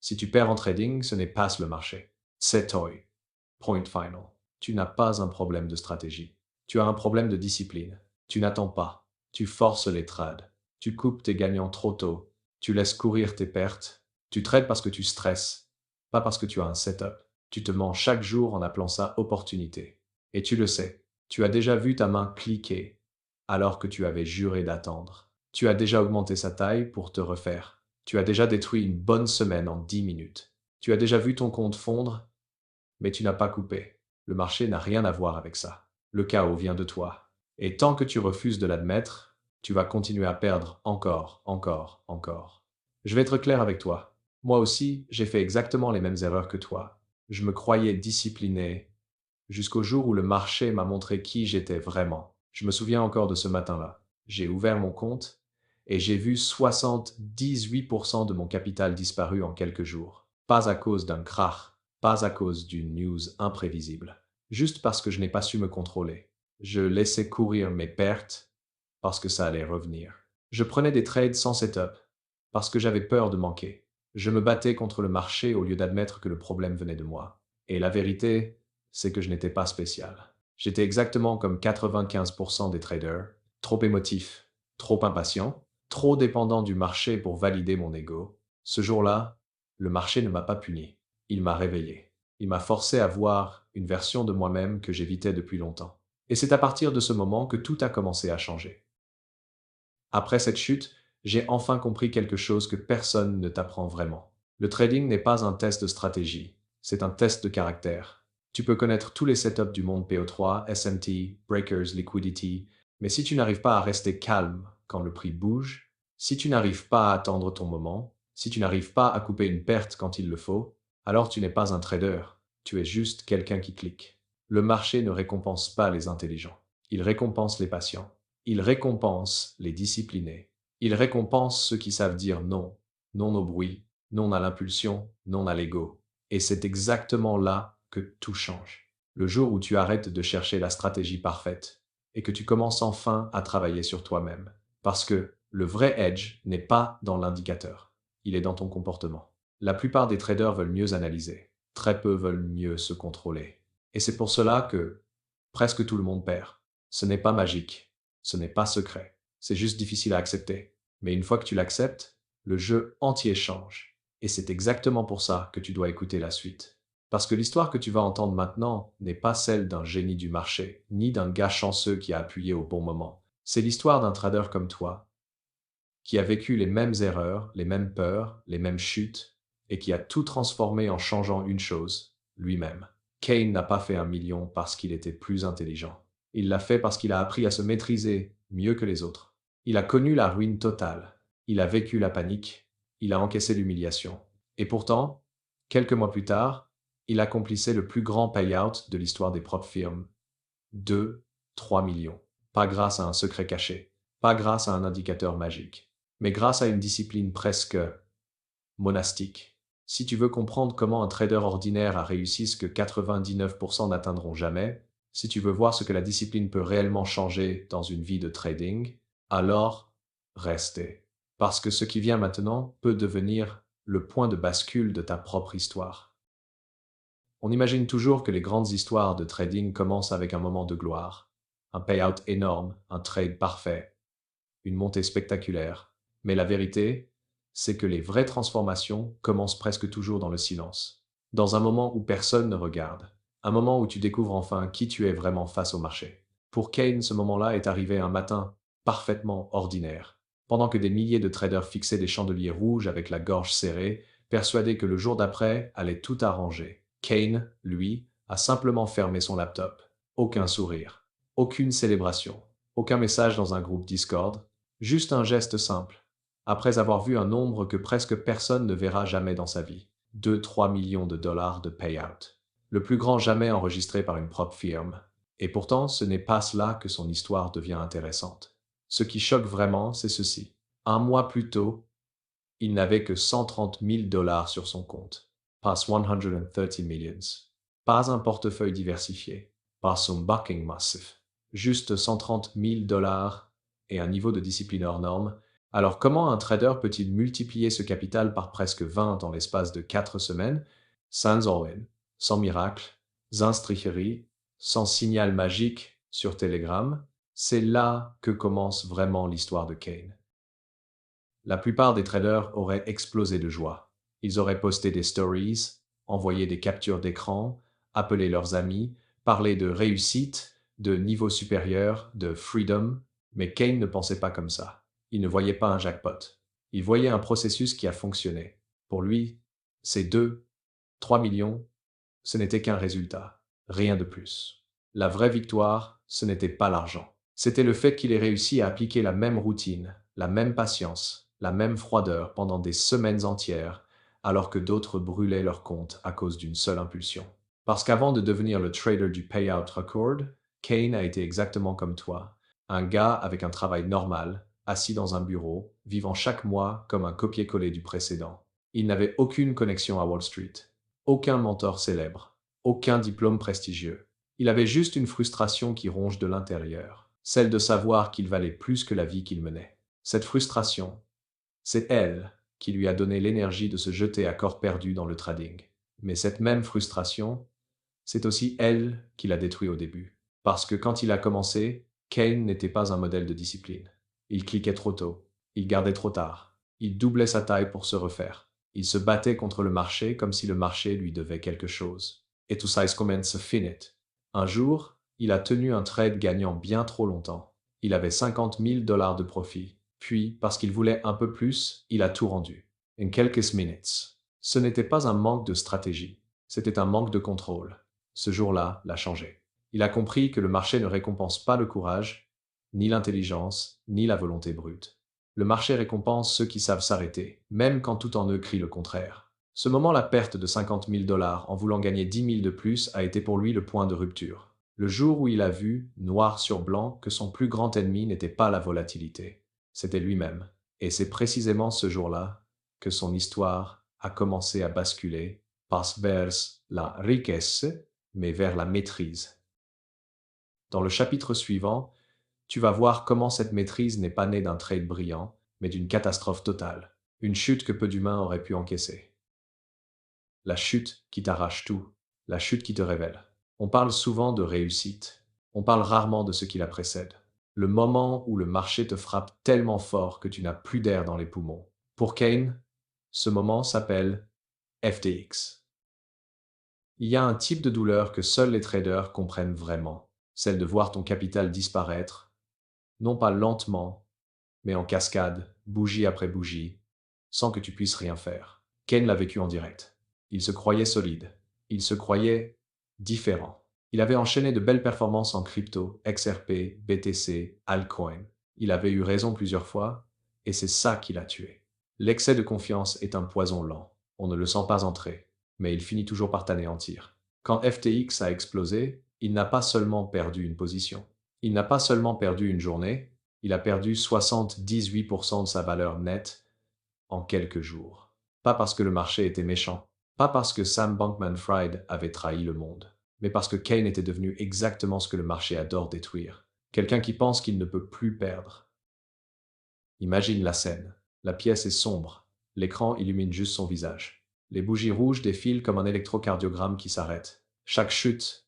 Si tu perds en trading, ce n'est pas le marché. C'est toi. Point final. Tu n'as pas un problème de stratégie. Tu as un problème de discipline. Tu n'attends pas. Tu forces les trades. Tu coupes tes gagnants trop tôt. Tu laisses courir tes pertes. Tu trades parce que tu stresses, pas parce que tu as un setup. Tu te mens chaque jour en appelant ça opportunité. Et tu le sais. Tu as déjà vu ta main cliquer alors que tu avais juré d'attendre. Tu as déjà augmenté sa taille pour te refaire. Tu as déjà détruit une bonne semaine en 10 minutes. Tu as déjà vu ton compte fondre, mais tu n'as pas coupé. Le marché n'a rien à voir avec ça. Le chaos vient de toi. Et tant que tu refuses de l'admettre, tu vas continuer à perdre encore, encore, encore. Je vais être clair avec toi. Moi aussi, j'ai fait exactement les mêmes erreurs que toi. Je me croyais discipliné, jusqu'au jour où le marché m'a montré qui j'étais vraiment. Je me souviens encore de ce matin-là. J'ai ouvert mon compte et j'ai vu 78% de mon capital disparu en quelques jours. Pas à cause d'un krach, pas à cause d'une news imprévisible. Juste parce que je n'ai pas su me contrôler. Je laissais courir mes pertes parce que ça allait revenir. Je prenais des trades sans setup parce que j'avais peur de manquer. Je me battais contre le marché au lieu d'admettre que le problème venait de moi. Et la vérité, c'est que je n'étais pas spécial. J'étais exactement comme 95% des traders, trop émotif, trop impatient, trop dépendant du marché pour valider mon ego. Ce jour-là, le marché ne m'a pas puni. Il m'a réveillé. Il m'a forcé à voir une version de moi-même que j'évitais depuis longtemps. Et c'est à partir de ce moment que tout a commencé à changer. Après cette chute, j'ai enfin compris quelque chose que personne ne t'apprend vraiment. Le trading n'est pas un test de stratégie, c'est un test de caractère. Tu peux connaître tous les setups du monde PO3, SMT, Breakers, Liquidity, mais si tu n'arrives pas à rester calme quand le prix bouge, si tu n'arrives pas à attendre ton moment, si tu n'arrives pas à couper une perte quand il le faut, alors tu n'es pas un trader, tu es juste quelqu'un qui clique. Le marché ne récompense pas les intelligents, il récompense les patients. Il récompense les disciplinés. Il récompense ceux qui savent dire non. Non au bruit, non à l'impulsion, non à l'ego. Et c'est exactement là que tout change. Le jour où tu arrêtes de chercher la stratégie parfaite et que tu commences enfin à travailler sur toi-même. Parce que le vrai edge n'est pas dans l'indicateur. Il est dans ton comportement. La plupart des traders veulent mieux analyser. Très peu veulent mieux se contrôler. Et c'est pour cela que presque tout le monde perd. Ce n'est pas magique. Ce n'est pas secret. C'est juste difficile à accepter. Mais une fois que tu l'acceptes, le jeu entier change. Et c'est exactement pour ça que tu dois écouter la suite. Parce que l'histoire que tu vas entendre maintenant n'est pas celle d'un génie du marché, ni d'un gars chanceux qui a appuyé au bon moment. C'est l'histoire d'un trader comme toi, qui a vécu les mêmes erreurs, les mêmes peurs, les mêmes chutes, et qui a tout transformé en changeant une chose, lui-même. Kane n'a pas fait 1 million parce qu'il était plus intelligent. Il l'a fait parce qu'il a appris à se maîtriser mieux que les autres. Il a connu la ruine totale. Il a vécu la panique. Il a encaissé l'humiliation. Et pourtant, quelques mois plus tard, il accomplissait le plus grand payout de l'histoire des propres firmes. 2, 3 millions. Pas grâce à un secret caché. Pas grâce à un indicateur magique. Mais grâce à une discipline presque monastique. Si tu veux comprendre comment un trader ordinaire a réussi ce que 99% n'atteindront jamais, si tu veux voir ce que la discipline peut réellement changer dans une vie de trading, alors restez. Parce que ce qui vient maintenant peut devenir le point de bascule de ta propre histoire. On imagine toujours que les grandes histoires de trading commencent avec un moment de gloire, un payout énorme, un trade parfait, une montée spectaculaire. Mais la vérité, c'est que les vraies transformations commencent presque toujours dans le silence. Dans un moment où personne ne regarde. Un moment où tu découvres enfin qui tu es vraiment face au marché. Pour Kane, ce moment-là est arrivé un matin parfaitement ordinaire. Pendant que des milliers de traders fixaient des chandeliers rouges avec la gorge serrée, persuadés que le jour d'après allait tout arranger. Kane, lui, a simplement fermé son laptop. Aucun sourire. Aucune célébration. Aucun message dans un groupe Discord. Juste un geste simple. Après avoir vu un nombre que presque personne ne verra jamais dans sa vie. 2-3 millions de dollars de payout. Le plus grand jamais enregistré par une propre firme. Et pourtant, ce n'est pas là que son histoire devient intéressante. Ce qui choque vraiment, c'est ceci. Un mois plus tôt, il n'avait que 130 000 dollars sur son compte. Pas 130 millions. Pas un portefeuille diversifié. Pas son backing massif. Juste 130 000 dollars et un niveau de discipline hors norme Alors comment un trader peut-il multiplier ce capital par presque 20 en l'espace de 4 semaines? Sans all-in, sans miracle, sans tricherie, sans signal magique sur Telegram? C'est là que commence vraiment l'histoire de Kane. La plupart des traders auraient explosé de joie. Ils auraient posté des stories, envoyé des captures d'écran, appelé leurs amis, parlé de réussite, de niveau supérieur, de freedom, mais Kane ne pensait pas comme ça. Il ne voyait pas un jackpot. Il voyait un processus qui a fonctionné. Pour lui, ces 2, 3 millions, ce n'était qu'un résultat, rien de plus. La vraie victoire, ce n'était pas l'argent. C'était le fait qu'il ait réussi à appliquer la même routine, la même patience, la même froideur pendant des semaines entières, alors que d'autres brûlaient leur compte à cause d'une seule impulsion. Parce qu'avant de devenir le trader du payout record, Kane a été exactement comme toi, un gars avec un travail normal, assis dans un bureau, vivant chaque mois comme un copier-coller du précédent. Il n'avait aucune connexion à Wall Street, aucun mentor célèbre, aucun diplôme prestigieux. Il avait juste une frustration qui ronge de l'intérieur, celle de savoir qu'il valait plus que la vie qu'il menait. Cette frustration, c'est elle qui lui a donné l'énergie de se jeter à corps perdu dans le trading. Mais cette même frustration, c'est aussi elle qui l'a détruit au début. Parce que quand il a commencé, Kane n'était pas un modèle de discipline. Il cliquait trop tôt, il gardait trop tard, il doublait sa taille pour se refaire. Il se battait contre le marché comme si le marché lui devait quelque chose. Et tout ça is commence finite. Un jour, il a tenu un trade gagnant bien trop longtemps. Il avait 50 000 dollars de profit. Puis, parce qu'il voulait un peu plus, il a tout rendu. In quelques minutes. Ce n'était pas un manque de stratégie, c'était un manque de contrôle. Ce jour-là l'a changé. Il a compris que le marché ne récompense pas le courage, ni l'intelligence, ni la volonté brute. Le marché récompense ceux qui savent s'arrêter, même quand tout en eux crie le contraire. Ce moment, la perte de 50 000 dollars en voulant gagner 10 000 de plus a été pour lui le point de rupture. Le jour où il a vu, noir sur blanc, que son plus grand ennemi n'était pas la volatilité, c'était lui-même. Et c'est précisément ce jour-là que son histoire a commencé à basculer, pas vers la richesse, mais vers la maîtrise. Dans le chapitre suivant, tu vas voir comment cette maîtrise n'est pas née d'un trade brillant, mais d'une catastrophe totale, une chute que peu d'humains auraient pu encaisser. La chute qui t'arrache tout, la chute qui te révèle. On parle souvent de réussite, on parle rarement de ce qui la précède. Le moment où le marché te frappe tellement fort que tu n'as plus d'air dans les poumons. Pour Kane, ce moment s'appelle FTX. Il y a un type de douleur que seuls les traders comprennent vraiment, celle de voir ton capital disparaître, non pas lentement, mais en cascade, bougie après bougie, sans que tu puisses rien faire. Ken l'a vécu en direct. Il se croyait solide. Il se croyait différent. Il avait enchaîné de belles performances en crypto, XRP, BTC, altcoin. Il avait eu raison plusieurs fois, et c'est ça qui l'a tué. L'excès de confiance est un poison lent. On ne le sent pas entrer, mais il finit toujours par t'anéantir. Quand FTX a explosé, il n'a pas seulement perdu une position. Il n'a pas seulement perdu une journée, il a perdu 78% de sa valeur nette en quelques jours. Pas parce que le marché était méchant, pas parce que Sam Bankman-Fried avait trahi le monde, mais parce que Kane était devenu exactement ce que le marché adore détruire. Quelqu'un qui pense qu'il ne peut plus perdre. Imagine la scène. La pièce est sombre. L'écran illumine juste son visage. Les bougies rouges défilent comme un électrocardiogramme qui s'arrête. Chaque chute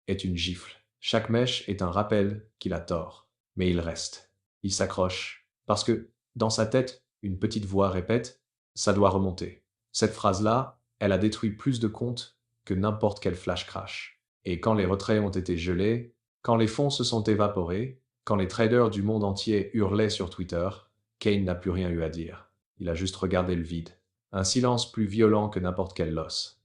est une gifle. Chaque mèche est un rappel qu'il a tort. Mais il reste. Il s'accroche. Parce que, dans sa tête, une petite voix répète « ça doit remonter ». Cette phrase-là, elle a détruit plus de comptes que n'importe quel flash crash. Et quand les retraits ont été gelés, quand les fonds se sont évaporés, quand les traders du monde entier hurlaient sur Twitter, Kane n'a plus rien eu à dire. Il a juste regardé le vide. Un silence plus violent que n'importe quel loss.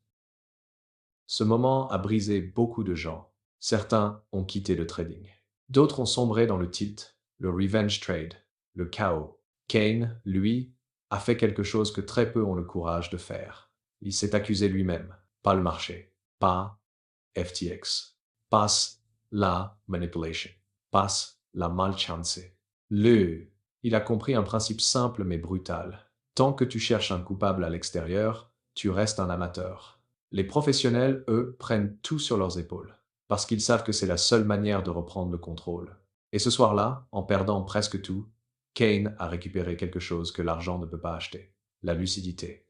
Ce moment a brisé beaucoup de gens. Certains ont quitté le trading. D'autres ont sombré dans le tilt, le revenge trade, le chaos. Kane, lui, a fait quelque chose que très peu ont le courage de faire. Il s'est accusé lui-même, pas le marché, pas FTX, pas la manipulation, pas la malchance. Il a compris un principe simple mais brutal. Tant que tu cherches un coupable à l'extérieur, tu restes un amateur. Les professionnels, eux, prennent tout sur leurs épaules, parce qu'ils savent que c'est la seule manière de reprendre le contrôle. Et ce soir-là, en perdant presque tout, Kane a récupéré quelque chose que l'argent ne peut pas acheter. La lucidité.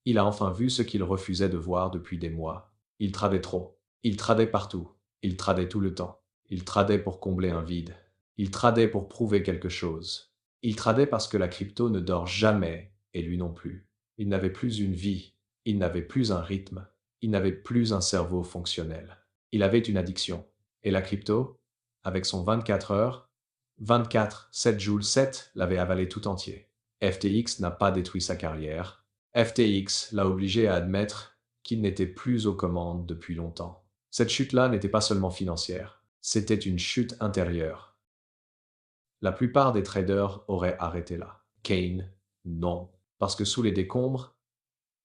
Il a enfin vu ce qu'il refusait de voir depuis des mois. Il tradait trop. Il tradait partout. Il tradait tout le temps. Il tradait pour combler un vide. Il tradait pour prouver quelque chose. Il tradait parce que la crypto ne dort jamais, et lui non plus. Il n'avait plus une vie. Il n'avait plus un rythme. Il n'avait plus un cerveau fonctionnel. Il avait une addiction. Et la crypto, avec son 24 heures, 24, 7 joules 7, l'avait avalé tout entier. FTX n'a pas détruit sa carrière. FTX l'a obligé à admettre qu'il n'était plus aux commandes depuis longtemps. Cette chute-là n'était pas seulement financière, c'était une chute intérieure. La plupart des traders auraient arrêté là. Kane, non, parce que sous les décombres,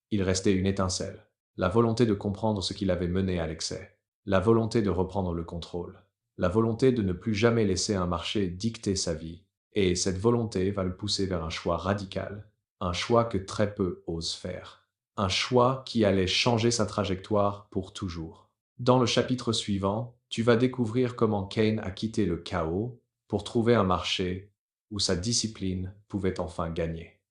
il restait une étincelle, la volonté de comprendre ce qui l'avait mené à l'excès, la volonté de reprendre le contrôle, la volonté de ne plus jamais laisser un marché dicter sa vie, et cette volonté va le pousser vers un choix radical, un choix que très peu osent faire, un choix qui allait changer sa trajectoire pour toujours. Dans le chapitre suivant, tu vas découvrir comment Kane a quitté le chaos pour trouver un marché où sa discipline pouvait enfin gagner.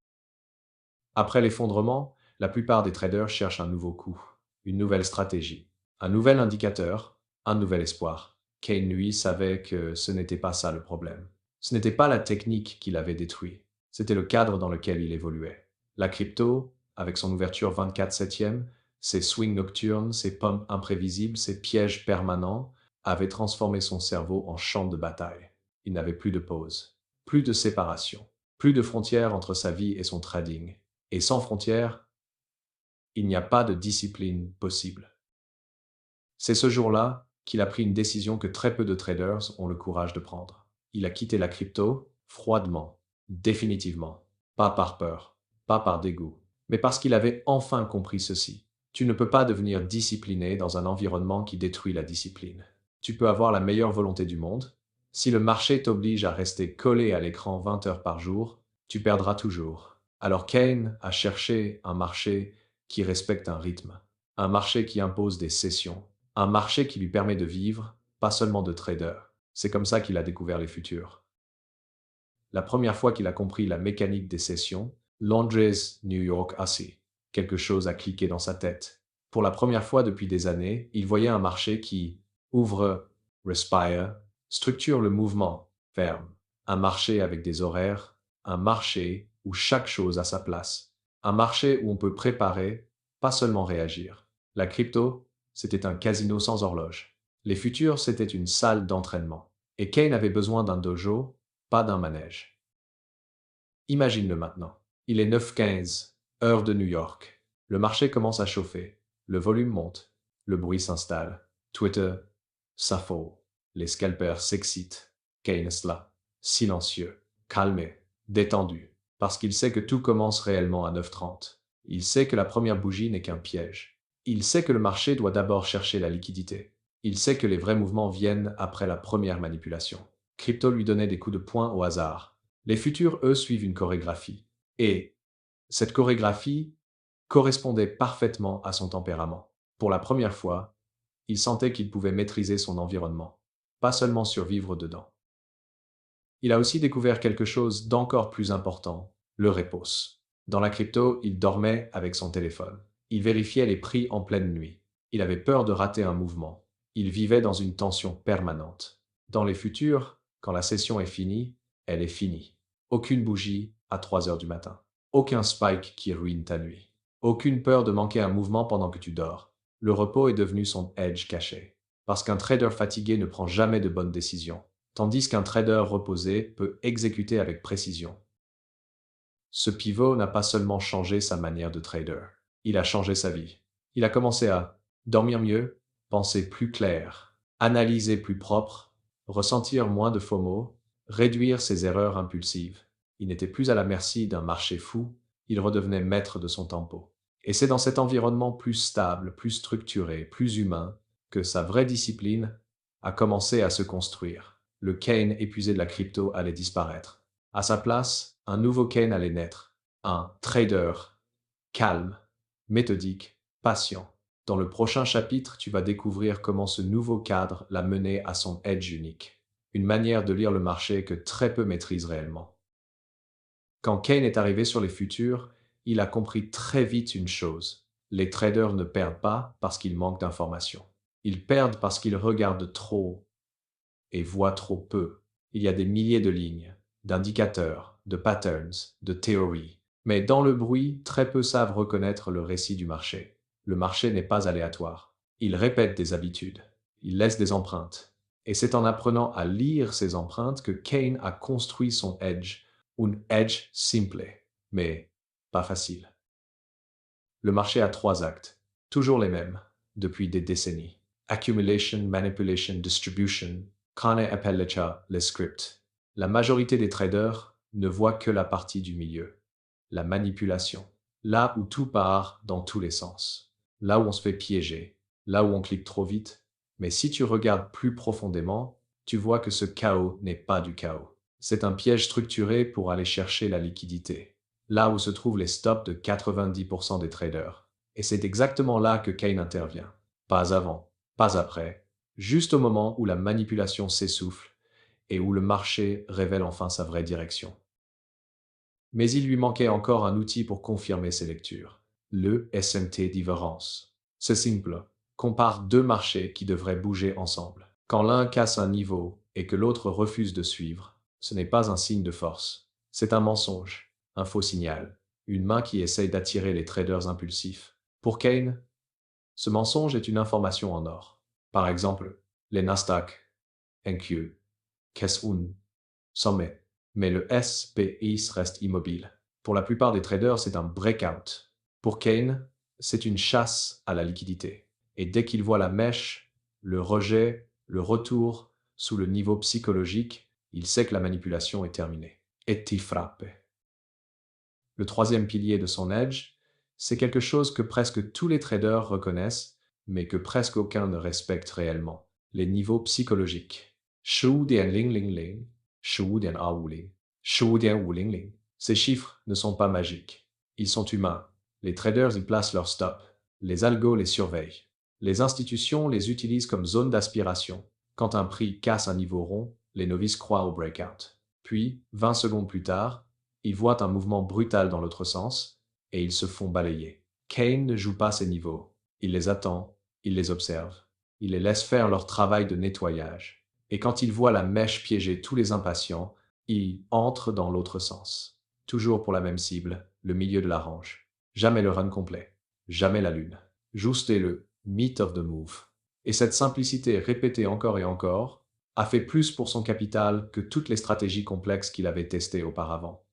Après l'effondrement, la plupart des traders cherchent un nouveau coup, une nouvelle stratégie, un nouvel indicateur, un nouvel espoir. Kane, lui, savait que ce n'était pas ça le problème. Ce n'était pas la technique qui l'avait détruit, c'était le cadre dans lequel il évoluait. La crypto, avec son ouverture 24/7, ses swings nocturnes, ses pumps imprévisibles, ses pièges permanents, avait transformé son cerveau en champ de bataille. Il n'avait plus de pause, plus de séparation, plus de frontières entre sa vie et son trading. Et sans frontières, il n'y a pas de discipline possible. C'est ce jour-là qu'il a pris une décision que très peu de traders ont le courage de prendre. Il a quitté la crypto froidement, définitivement, pas par peur, pas par dégoût, mais parce qu'il avait enfin compris ceci. Tu ne peux pas devenir discipliné dans un environnement qui détruit la discipline. Tu peux avoir la meilleure volonté du monde. Si le marché t'oblige à rester collé à l'écran 20 heures par jour, tu perdras toujours. Alors Kane a cherché un marché qui respecte un rythme, un marché qui impose des sessions, un marché qui lui permet de vivre, pas seulement de trader. C'est comme ça qu'il a découvert les futurs. La première fois qu'il a compris la mécanique des sessions, Londres, New York assis. Quelque chose a cliqué dans sa tête. Pour la première fois depuis des années, il voyait un marché qui ouvre, respire, structure le mouvement, ferme. Un marché avec des horaires, un marché où chaque chose a sa place. Un marché où on peut préparer, pas seulement réagir. La crypto, c'était un casino sans horloge. Les futurs, c'était une salle d'entraînement. Et Kane avait besoin d'un dojo, pas d'un manège. Imagine-le maintenant. Il est 9h15, heure de New York. Le marché commence à chauffer. Le volume monte. Le bruit s'installe. Twitter s'affole. Les scalpers s'excitent. Kane est là, silencieux, calmé, détendu, parce qu'il sait que tout commence réellement à 9h30. Il sait que la première bougie n'est qu'un piège. Il sait que le marché doit d'abord chercher la liquidité. Il sait que les vrais mouvements viennent après la première manipulation. Crypto lui donnait des coups de poing au hasard. Les futurs, eux, suivent une chorégraphie. Et cette chorégraphie correspondait parfaitement à son tempérament. Pour la première fois, il sentait qu'il pouvait maîtriser son environnement, pas seulement survivre dedans. Il a aussi découvert quelque chose d'encore plus important, le repos. Dans la crypto, il dormait avec son téléphone. Il vérifiait les prix en pleine nuit. Il avait peur de rater un mouvement. Il vivait dans une tension permanente. Dans les futurs, quand la session est finie, elle est finie. Aucune bougie à 3 heures du matin. Aucun spike qui ruine ta nuit. Aucune peur de manquer un mouvement pendant que tu dors. Le repos est devenu son edge caché. Parce qu'un trader fatigué ne prend jamais de bonnes décisions, tandis qu'un trader reposé peut exécuter avec précision. Ce pivot n'a pas seulement changé sa manière de trader, il a changé sa vie. Il a commencé à dormir mieux, penser plus clair, analyser plus propre, ressentir moins de FOMO, réduire ses erreurs impulsives. Il n'était plus à la merci d'un marché fou, il redevenait maître de son tempo. Et c'est dans cet environnement plus stable, plus structuré, plus humain, que sa vraie discipline a commencé à se construire. Le Kane épuisé de la crypto allait disparaître. À sa place, un nouveau Kane allait naître. Un trader calme, méthodique, patient. Dans le prochain chapitre, tu vas découvrir comment ce nouveau cadre l'a mené à son edge unique. une manière de lire le marché que très peu maîtrisent réellement. Quand Kane est arrivé sur les futurs, il a compris très vite une chose. Les traders ne perdent pas parce qu'ils manquent d'informations. Ils perdent parce qu'ils regardent trop et voient trop peu. Il y a des milliers de lignes, d'indicateurs, de patterns, de théories. Mais dans le bruit, très peu savent reconnaître le récit du marché. Le marché n'est pas aléatoire. Il répète des habitudes. Il laisse des empreintes. Et c'est en apprenant à lire ces empreintes que Kane a construit son edge, un edge simple, mais pas facile. Le marché a 3 actes, toujours les mêmes, depuis des décennies. Accumulation, Manipulation, Distribution, qu'on appelle les scripts. La majorité des traders ne voient que la partie du milieu, la manipulation, là où tout part dans tous les sens, là où on se fait piéger, là où on clique trop vite. Mais si tu regardes plus profondément, tu vois que ce chaos n'est pas du chaos. C'est un piège structuré pour aller chercher la liquidité, là où se trouvent les stops de 90% des traders. Et c'est exactement là que Kane intervient. Pas avant, pas après, juste au moment où la manipulation s'essouffle et où le marché révèle enfin sa vraie direction. Mais il lui manquait encore un outil pour confirmer ses lectures, le SMT Divergence. C'est simple, compare deux marchés qui devraient bouger ensemble. Quand l'un casse un niveau et que l'autre refuse de suivre, ce n'est pas un signe de force, c'est un mensonge, un faux signal, une main qui essaye d'attirer les traders impulsifs. Pour Kane, ce mensonge est une information en or. Par exemple, les Nasdaq, NQ, KES1, sommet. Mais le SPX reste immobile. Pour la plupart des traders, c'est un breakout. Pour Kane, c'est une chasse à la liquidité. Et dès qu'il voit la mèche, le rejet, le retour sous le niveau psychologique, il sait que la manipulation est terminée. Et t'y frappe. Le troisième pilier de son edge, c'est quelque chose que presque tous les traders reconnaissent, mais que presque aucun ne respecte réellement. Les niveaux psychologiques. Shu Dian Ling Ling Ling, Shu Dian A Wu Ling, Shu Dian Wu Ling Ling. Ces chiffres ne sont pas magiques. Ils sont humains. Les traders y placent leurs stops. Les algos les surveillent. Les institutions les utilisent comme zone d'aspiration. Quand un prix casse un niveau rond, les novices croient au breakout. Puis, 20 secondes plus tard, ils voient un mouvement brutal dans l'autre sens, et ils se font balayer. Kane ne joue pas ces niveaux. Il les attend, il les observe. Il les laisse faire leur travail de nettoyage. Et quand il voit la mèche piéger tous les impatients, il entre dans l'autre sens. Toujours pour la même cible, le milieu de la range. Jamais le run complet. Jamais la lune. Juste le meat of the move. Et cette simplicité répétée encore et encore a fait plus pour son capital que toutes les stratégies complexes qu'il avait testées auparavant.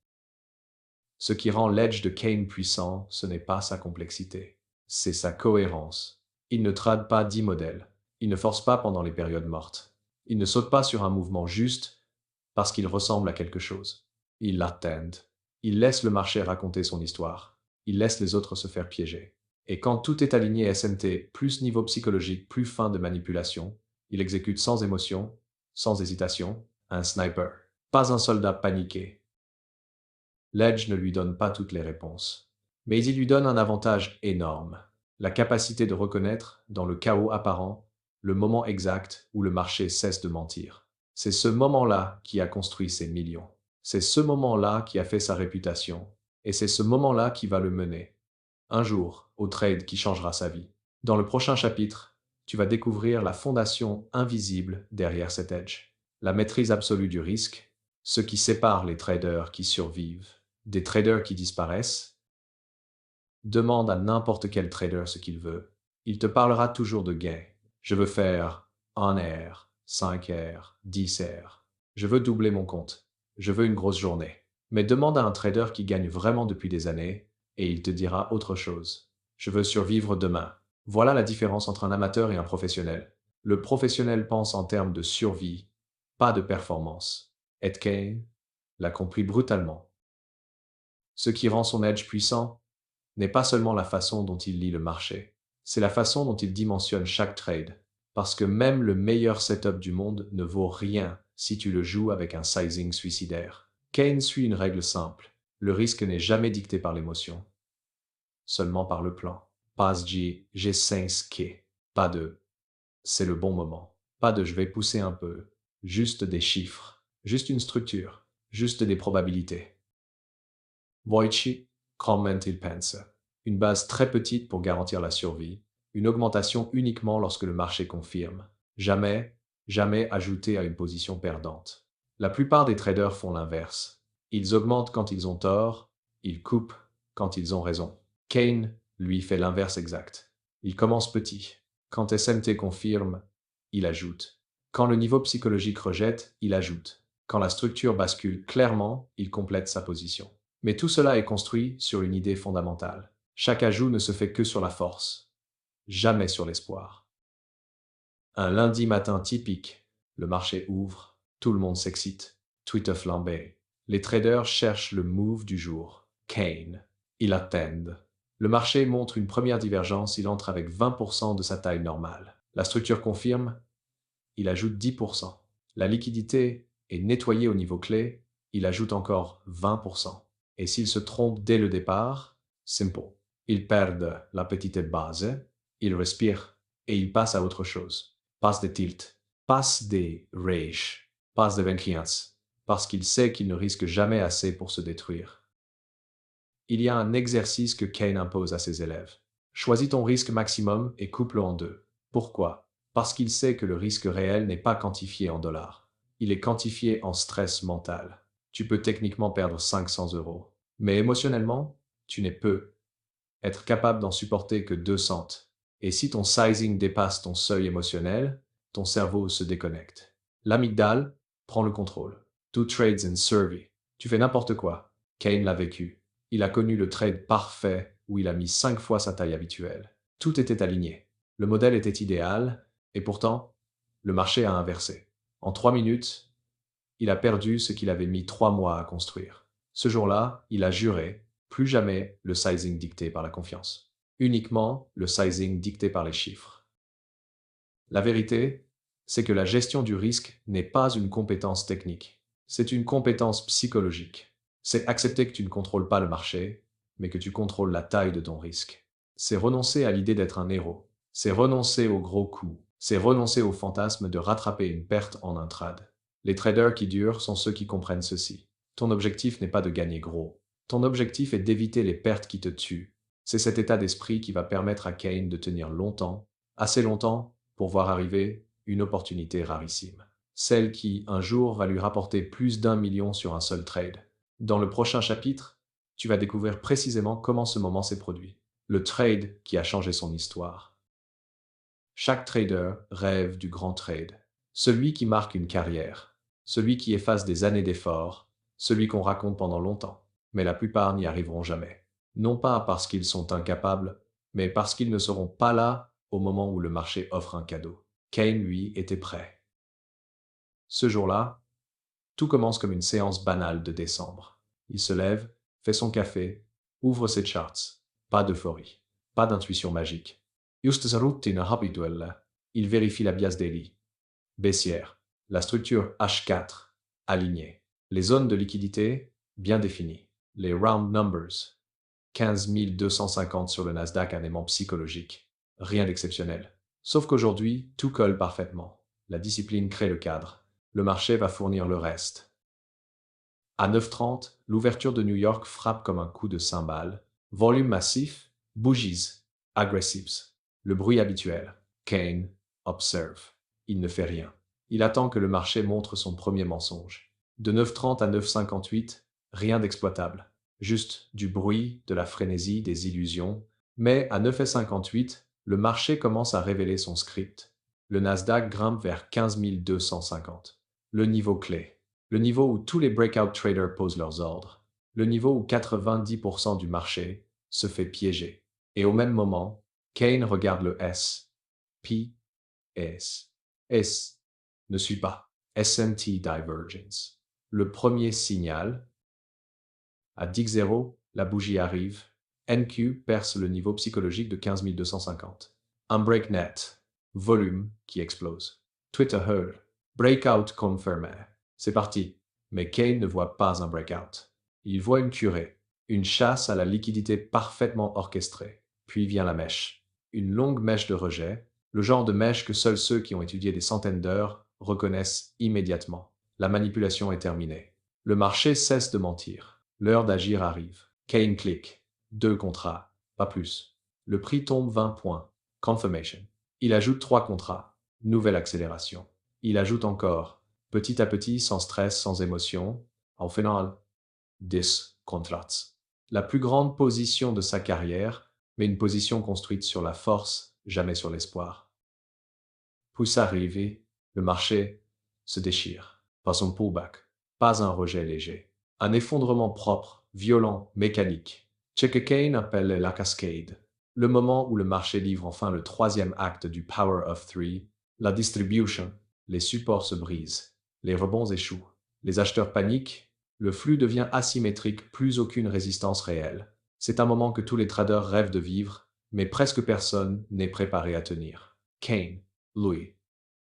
Ce qui rend l'edge de Kane puissant, ce n'est pas sa complexité, c'est sa cohérence. Il ne trade pas 10 modèles. Il ne force pas pendant les périodes mortes. Il ne saute pas sur un mouvement juste parce qu'il ressemble à quelque chose. Il l'attend. Il laisse le marché raconter son histoire. Il laisse les autres se faire piéger. Et quand tout est aligné SMT, plus niveau psychologique, plus fin de manipulation, il exécute sans émotion, sans hésitation, un sniper. Pas un soldat paniqué. L'Edge ne lui donne pas toutes les réponses. Mais il lui donne un avantage énorme. La capacité de reconnaître, dans le chaos apparent, le moment exact où le marché cesse de mentir. C'est ce moment-là qui a construit ses millions. C'est ce moment-là qui a fait sa réputation. Et c'est ce moment-là qui va le mener, un jour, au trade qui changera sa vie. Dans le prochain chapitre, tu vas découvrir la fondation invisible derrière cet edge. La maîtrise absolue du risque, ce qui sépare les traders qui survivent des traders qui disparaissent. Demande à n'importe quel trader ce qu'il veut. Il te parlera toujours de gain. Je veux faire 1 R, 5 R, 10 R. Je veux doubler mon compte. Je veux une grosse journée. Mais demande à un trader qui gagne vraiment depuis des années, et il te dira autre chose. Je veux survivre demain. Voilà la différence entre un amateur et un professionnel. Le professionnel pense en termes de survie, pas de performance. Ed Kane l'a compris brutalement. Ce qui rend son edge puissant n'est pas seulement la façon dont il lit le marché, c'est la façon dont il dimensionne chaque trade. Parce que même le meilleur setup du monde ne vaut rien si tu le joues avec un sizing suicidaire. Kane suit une règle simple. Le risque n'est jamais dicté par l'émotion, seulement par le plan. Pas G5 K. Pas de c'est le bon moment. Pas de je vais pousser un peu. Juste des chiffres, juste une structure, juste des probabilités. Voici comment il pense. Une base très petite pour garantir la survie, une augmentation uniquement lorsque le marché confirme. Jamais, jamais ajouter à une position perdante. La plupart des traders font l'inverse. Ils augmentent quand ils ont tort, ils coupent quand ils ont raison. Kane, lui, fait l'inverse exact. Il commence petit. Quand SMT confirme, il ajoute. Quand le niveau psychologique rejette, il ajoute. Quand la structure bascule clairement, il complète sa position. Mais tout cela est construit sur une idée fondamentale. Chaque ajout ne se fait que sur la force, jamais sur l'espoir. Un lundi matin typique, le marché ouvre, tout le monde s'excite, Twitter flambé. Les traders cherchent le move du jour, Kane. Ils attendent. Le marché montre une première divergence, il entre avec 20% de sa taille normale. La structure confirme, il ajoute 10%. La liquidité est nettoyée au niveau clé, il ajoute encore 20%. Et s'il se trompe dès le départ, simple. Ils perdent la petite base, ils respirent et ils passent à autre chose. Passe des tilts, passe des rage, passe des vengeance, parce qu'il sait qu'il ne risque jamais assez pour se détruire. Il y a un exercice que Kane impose à ses élèves. Choisis ton risque maximum et coupe-le en deux. Pourquoi? Parce qu'il sait que le risque réel n'est pas quantifié en dollars. Il est quantifié en stress mental. Tu peux techniquement perdre 500 €. Mais émotionnellement, tu n'es peu être capable d'en supporter que 200. Et si ton sizing dépasse ton seuil émotionnel, ton cerveau se déconnecte. L'amygdale prend le contrôle. Two trades in survey. Tu fais n'importe quoi. Kane l'a vécu. Il a connu le trade parfait où il a mis 5 fois sa taille habituelle. Tout était aligné. Le modèle était idéal, et pourtant, le marché a inversé. En 3 minutes, il a perdu ce qu'il avait mis 3 mois à construire. Ce jour-là, il a juré, plus jamais le sizing dicté par la confiance. Uniquement le sizing dicté par les chiffres. La vérité, c'est que la gestion du risque n'est pas une compétence technique. C'est une compétence psychologique. C'est accepter que tu ne contrôles pas le marché, mais que tu contrôles la taille de ton risque. C'est renoncer à l'idée d'être un héros. C'est renoncer aux gros coups. C'est renoncer au fantasme de rattraper une perte en un trade. Les traders qui durent sont ceux qui comprennent ceci. Ton objectif n'est pas de gagner gros. Ton objectif est d'éviter les pertes qui te tuent. C'est cet état d'esprit qui va permettre à Kane de tenir longtemps, assez longtemps, pour voir arriver une opportunité rarissime. Celle qui, un jour, va lui rapporter plus d'1 million sur un seul trade. Dans le prochain chapitre, tu vas découvrir précisément comment ce moment s'est produit. Le trade qui a changé son histoire. Chaque trader rêve du grand trade. Celui qui marque une carrière. Celui qui efface des années d'efforts. Celui qu'on raconte pendant longtemps. Mais la plupart n'y arriveront jamais. Non pas parce qu'ils sont incapables, mais parce qu'ils ne seront pas là au moment où le marché offre un cadeau. Kane, lui, était prêt. Ce jour-là, tout commence comme une séance banale de décembre. Il se lève, fait son café, ouvre ses charts. Pas d'euphorie, pas d'intuition magique. Juste sa routine habituelle. Il vérifie la bias daily. Baissière. La structure H4, alignée. Les zones de liquidité, bien définies. Les round numbers. 15 250 sur le Nasdaq, un aimant psychologique. Rien d'exceptionnel. Sauf qu'aujourd'hui, tout colle parfaitement. La discipline crée le cadre. Le marché va fournir le reste. À 9h30, l'ouverture de New York frappe comme un coup de cymbale. Volume massif, bougies, aggressives. Le bruit habituel. Kane observe. Il ne fait rien. Il attend que le marché montre son premier mensonge. De 9h30 à 9h58, rien d'exploitable. Juste du bruit, de la frénésie, des illusions. Mais à 9h58, le marché commence à révéler son script. Le Nasdaq grimpe vers 15 250. Le niveau clé. Le niveau où tous les breakout traders posent leurs ordres. Le niveau où 90% du marché se fait piéger. Et au même moment, Kane regarde le S. P. S. S. Ne suit pas. SMT Divergence. Le premier signal. À 10-0, la bougie arrive. NQ perce le niveau psychologique de 15 250. Un break net. Volume qui explose. Twitter heard. Breakout confirmé. C'est parti. Mais Kane ne voit pas un breakout. Il voit une curée. Une chasse à la liquidité parfaitement orchestrée. Puis vient la mèche. Une longue mèche de rejet. Le genre de mèche que seuls ceux qui ont étudié des centaines d'heures reconnaissent immédiatement. La manipulation est terminée. Le marché cesse de mentir. L'heure d'agir arrive. Kane clique. 2 contrats, pas plus. Le prix tombe 20 points. Confirmation. Il ajoute 3 contrats. Nouvelle accélération. Il ajoute encore, petit à petit, sans stress, sans émotion. En final, 10 contrats. La plus grande position de sa carrière, mais une position construite sur la force, jamais sur l'espoir. Puis arrivé, le marché se déchire. Pas un pullback, pas un rejet léger. Un effondrement propre, violent, mécanique. Ce que Kane appelle la cascade. Le moment où le marché livre enfin le troisième acte du Power of Three, la distribution, les supports se brisent, les rebonds échouent, les acheteurs paniquent, le flux devient asymétrique, plus aucune résistance réelle. C'est un moment que tous les traders rêvent de vivre, mais presque personne n'est préparé à tenir. Kane, lui,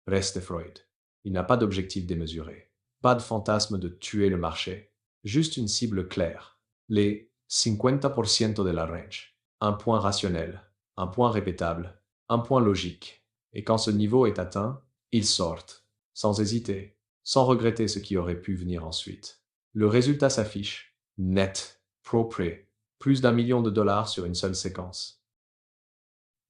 reste Freud. Il n'a pas d'objectif démesuré, pas de fantasme de tuer le marché, juste une cible claire, les 50% de la range, un point rationnel, un point répétable, un point logique, et quand ce niveau est atteint, il sort, sans hésiter, sans regretter ce qui aurait pu venir ensuite. Le résultat s'affiche, net, propre, plus d'1 million de dollars sur une seule séquence.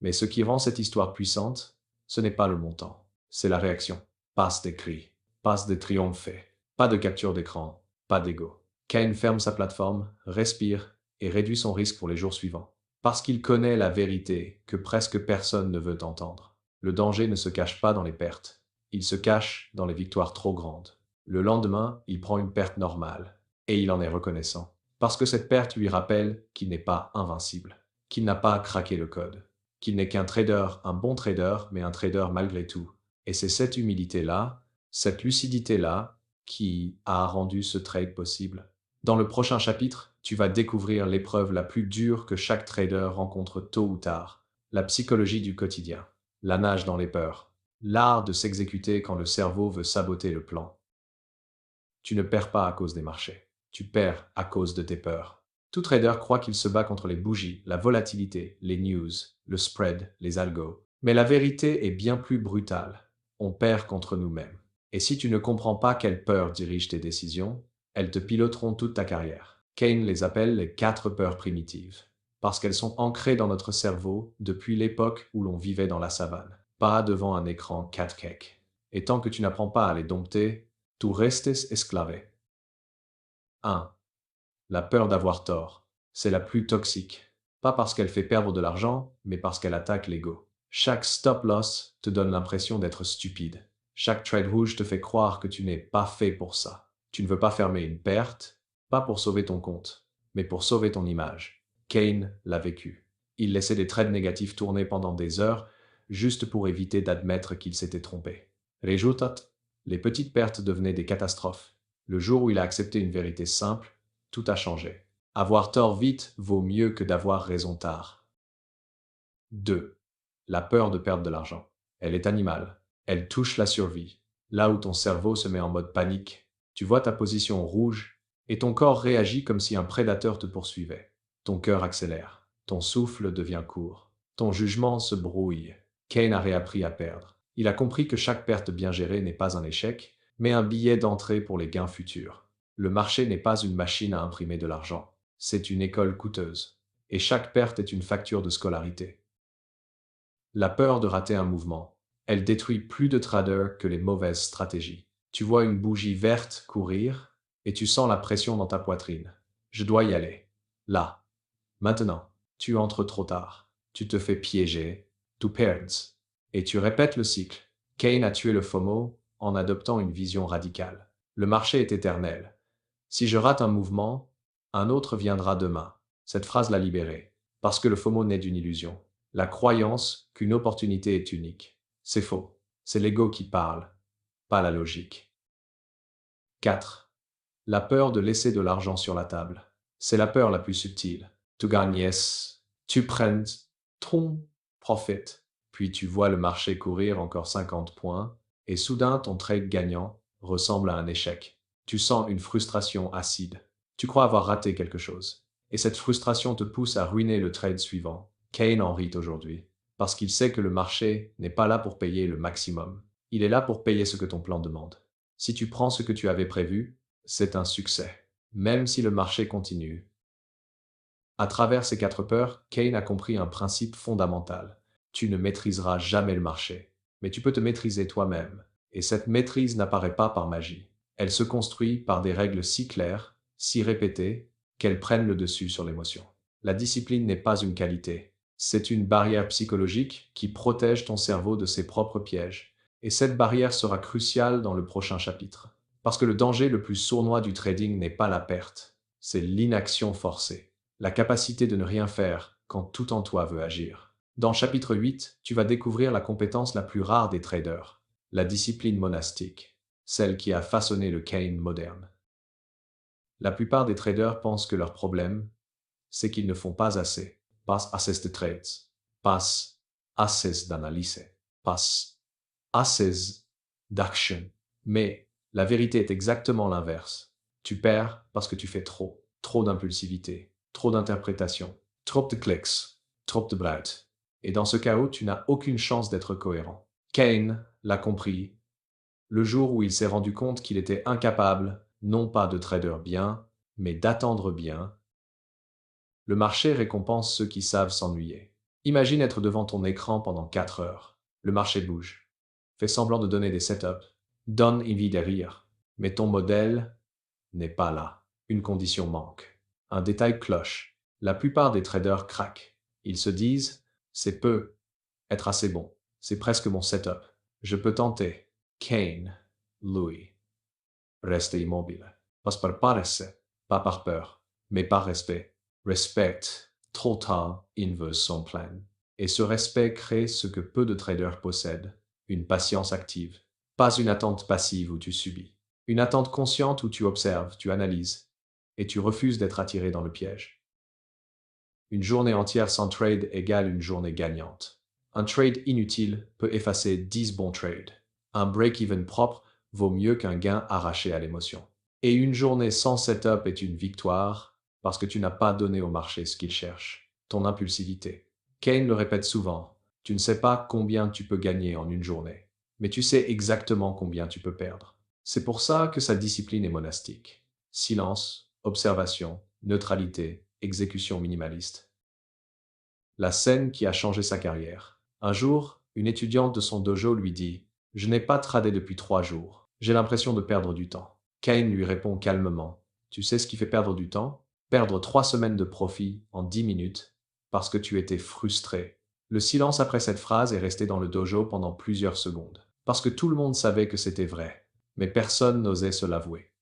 Mais ce qui rend cette histoire puissante, ce n'est pas le montant, c'est la réaction. Passe des cris, passe des triomphés, pas de capture d'écran, pas d'ego. Kane ferme sa plateforme, respire et réduit son risque pour les jours suivants. Parce qu'il connaît la vérité que presque personne ne veut entendre. Le danger ne se cache pas dans les pertes, il se cache dans les victoires trop grandes. Le lendemain, il prend une perte normale, et il en est reconnaissant. Parce que cette perte lui rappelle qu'il n'est pas invincible, qu'il n'a pas craqué le code, qu'il n'est qu'un trader, un bon trader, mais un trader malgré tout. Et c'est cette humilité-là, cette lucidité-là, qui a rendu ce trade possible. Dans le prochain chapitre, tu vas découvrir l'épreuve la plus dure que chaque trader rencontre tôt ou tard, la psychologie du quotidien, la nage dans les peurs, l'art de s'exécuter quand le cerveau veut saboter le plan. Tu ne perds pas à cause des marchés, tu perds à cause de tes peurs. Tout trader croit qu'il se bat contre les bougies, la volatilité, les news, le spread, les algos. Mais la vérité est bien plus brutale. On perd contre nous-mêmes. Et si tu ne comprends pas quelles peurs dirigent tes décisions, elles te piloteront toute ta carrière. Kane les appelle les 4 peurs primitives, parce qu'elles sont ancrées dans notre cerveau depuis l'époque où l'on vivait dans la savane, pas devant un écran 4K. Et tant que tu n'apprends pas à les dompter, tu restes esclavé. 1. La peur d'avoir tort. C'est la plus toxique. Pas parce qu'elle fait perdre de l'argent, mais parce qu'elle attaque l'ego. Chaque stop-loss te donne l'impression d'être stupide. Chaque trade rouge te fait croire que tu n'es pas fait pour ça. Tu ne veux pas fermer une perte, pas pour sauver ton compte, mais pour sauver ton image. Kane l'a vécu. Il laissait des trades négatifs tourner pendant des heures, juste pour éviter d'admettre qu'il s'était trompé. Résultat, les petites pertes devenaient des catastrophes. Le jour où il a accepté une vérité simple, tout a changé. Avoir tort vite vaut mieux que d'avoir raison tard. 2. La peur de perdre de l'argent. Elle est animale. Elle touche la survie. Là où ton cerveau se met en mode panique, tu vois ta position rouge et ton corps réagit comme si un prédateur te poursuivait. Ton cœur accélère. Ton souffle devient court. Ton jugement se brouille. Kane a réappris à perdre. Il a compris que chaque perte bien gérée n'est pas un échec, mais un billet d'entrée pour les gains futurs. Le marché n'est pas une machine à imprimer de l'argent. C'est une école coûteuse. Et chaque perte est une facture de scolarité. La peur de rater un mouvement. Elle détruit plus de traders que les mauvaises stratégies. Tu vois une bougie verte courir et tu sens la pression dans ta poitrine. Je dois y aller. Là. Maintenant. Tu entres trop tard. Tu te fais piéger. Tu perds. Et tu répètes le cycle. Kane a tué le FOMO en adoptant une vision radicale. Le marché est éternel. Si je rate un mouvement, un autre viendra demain. Cette phrase l'a libéré. Parce que le FOMO naît d'une illusion. La croyance qu'une opportunité est unique. C'est faux. C'est l'ego qui parle, pas la logique. 4. La peur de laisser de l'argent sur la table. C'est la peur la plus subtile. Tu gagnes, yes. Tu prends ton profit. Puis tu vois le marché courir encore 50 points, et soudain ton trade gagnant ressemble à un échec. Tu sens une frustration acide. Tu crois avoir raté quelque chose. Et cette frustration te pousse à ruiner le trade suivant. Kane en rit aujourd'hui, parce qu'il sait que le marché n'est pas là pour payer le maximum. Il est là pour payer ce que ton plan demande. Si tu prends ce que tu avais prévu, c'est un succès. Même si le marché continue. À travers ces 4 peurs, Kane a compris un principe fondamental. Tu ne maîtriseras jamais le marché, mais tu peux te maîtriser toi-même. Et cette maîtrise n'apparaît pas par magie. Elle se construit par des règles si claires, si répétées, qu'elles prennent le dessus sur l'émotion. La discipline n'est pas une qualité. C'est une barrière psychologique qui protège ton cerveau de ses propres pièges. Et cette barrière sera cruciale dans le prochain chapitre. Parce que le danger le plus sournois du trading n'est pas la perte, c'est l'inaction forcée. La capacité de ne rien faire quand tout en toi veut agir. Dans chapitre 8, tu vas découvrir la compétence la plus rare des traders, la discipline monastique, celle qui a façonné le Kane moderne. La plupart des traders pensent que leur problème, c'est qu'ils ne font pas assez, pas assez de trades, pas assez d'analyse, pas assez d'action. Mais la vérité est exactement l'inverse. Tu perds parce que tu fais trop d'impulsivité, trop d'interprétation, trop de clics, trop de brut. Et dans ce chaos, tu n'as aucune chance d'être cohérent. Kane l'a compris le jour où il s'est rendu compte qu'il était incapable, non pas de trader bien, mais d'attendre bien. Le marché récompense ceux qui savent s'ennuyer. Imagine être devant ton écran pendant 4 heures. Le marché bouge. Fais semblant de donner des setups. Donne envie de rire. Mais ton modèle n'est pas là. Une condition manque. Un détail cloche. La plupart des traders craquent. Ils se disent, c'est peu être assez bon. C'est presque mon setup. Je peux tenter. Kane, Louis. Restez immobile. Pas par paresse, pas par peur, mais par respect. Respect. Trop tard, inverse son plan. Et ce respect crée ce que peu de traders possèdent, une patience active. Pas une attente passive où tu subis. Une attente consciente où tu observes, tu analyses, et tu refuses d'être attiré dans le piège. Une journée entière sans trade égale une journée gagnante. Un trade inutile peut effacer 10 bons trades. Un break-even propre vaut mieux qu'un gain arraché à l'émotion. Et une journée sans setup est une victoire parce que tu n'as pas donné au marché ce qu'il cherche, ton impulsivité. Kane le répète souvent, tu ne sais pas combien tu peux gagner en une journée, mais tu sais exactement combien tu peux perdre. C'est pour ça que sa discipline est monastique. Silence, observation, neutralité, exécution minimaliste. La scène qui a changé sa carrière. Un jour, une étudiante de son dojo lui dit « Je n'ai pas tradé depuis 3 jours. J'ai l'impression de perdre du temps. » Kane lui répond calmement « Tu sais ce qui fait perdre du temps? Perdre 3 semaines de profit en 10 minutes parce que tu étais frustré. » Le silence après cette phrase est resté dans le dojo pendant plusieurs secondes. Parce que tout le monde savait que c'était vrai, mais personne n'osait se l'avouer.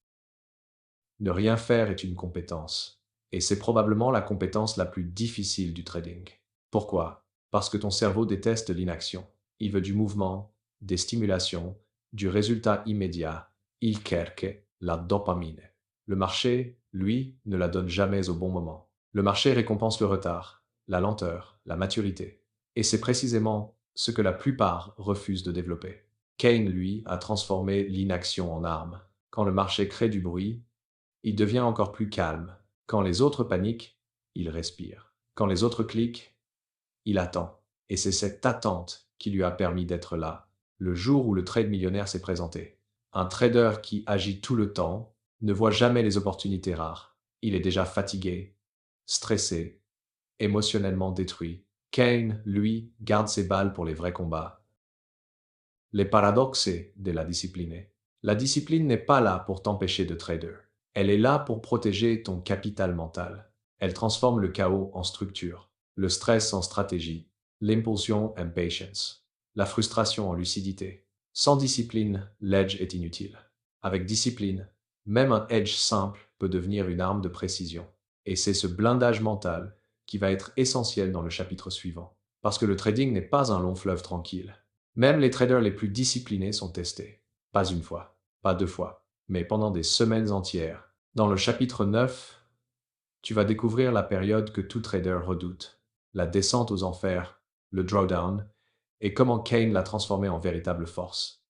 Ne rien faire est une compétence. Et c'est probablement la compétence la plus difficile du trading. Pourquoi? Parce que ton cerveau déteste l'inaction. Il veut du mouvement, des stimulations, du résultat immédiat. Il cerque la dopamine. Le marché, lui, ne la donne jamais au bon moment. Le marché récompense le retard, la lenteur, la maturité. Et c'est précisément ce que la plupart refusent de développer. Kane, lui, a transformé l'inaction en arme. Quand le marché crée du bruit, il devient encore plus calme. Quand les autres paniquent, il respire. Quand les autres cliquent, il attend. Et c'est cette attente qui lui a permis d'être là, le jour où le trade millionnaire s'est présenté. Un trader qui agit tout le temps ne voit jamais les opportunités rares. Il est déjà fatigué, stressé, émotionnellement détruit. Kane, lui, garde ses balles pour les vrais combats. Les paradoxes de la discipline. La discipline n'est pas là pour t'empêcher de trader. Elle est là pour protéger ton capital mental. Elle transforme le chaos en structure, le stress en stratégie, l'impulsion en patience, la frustration en lucidité. Sans discipline, l'edge est inutile. Avec discipline, même un edge simple peut devenir une arme de précision. Et c'est ce blindage mental qui va être essentiel dans le chapitre suivant. Parce que le trading n'est pas un long fleuve tranquille. Même les traders les plus disciplinés sont testés. Pas une fois, pas 2 fois, mais pendant des semaines entières. Dans le chapitre 9, tu vas découvrir la période que tout trader redoute, la descente aux enfers, le drawdown, et comment Kane l'a transformé en véritable force.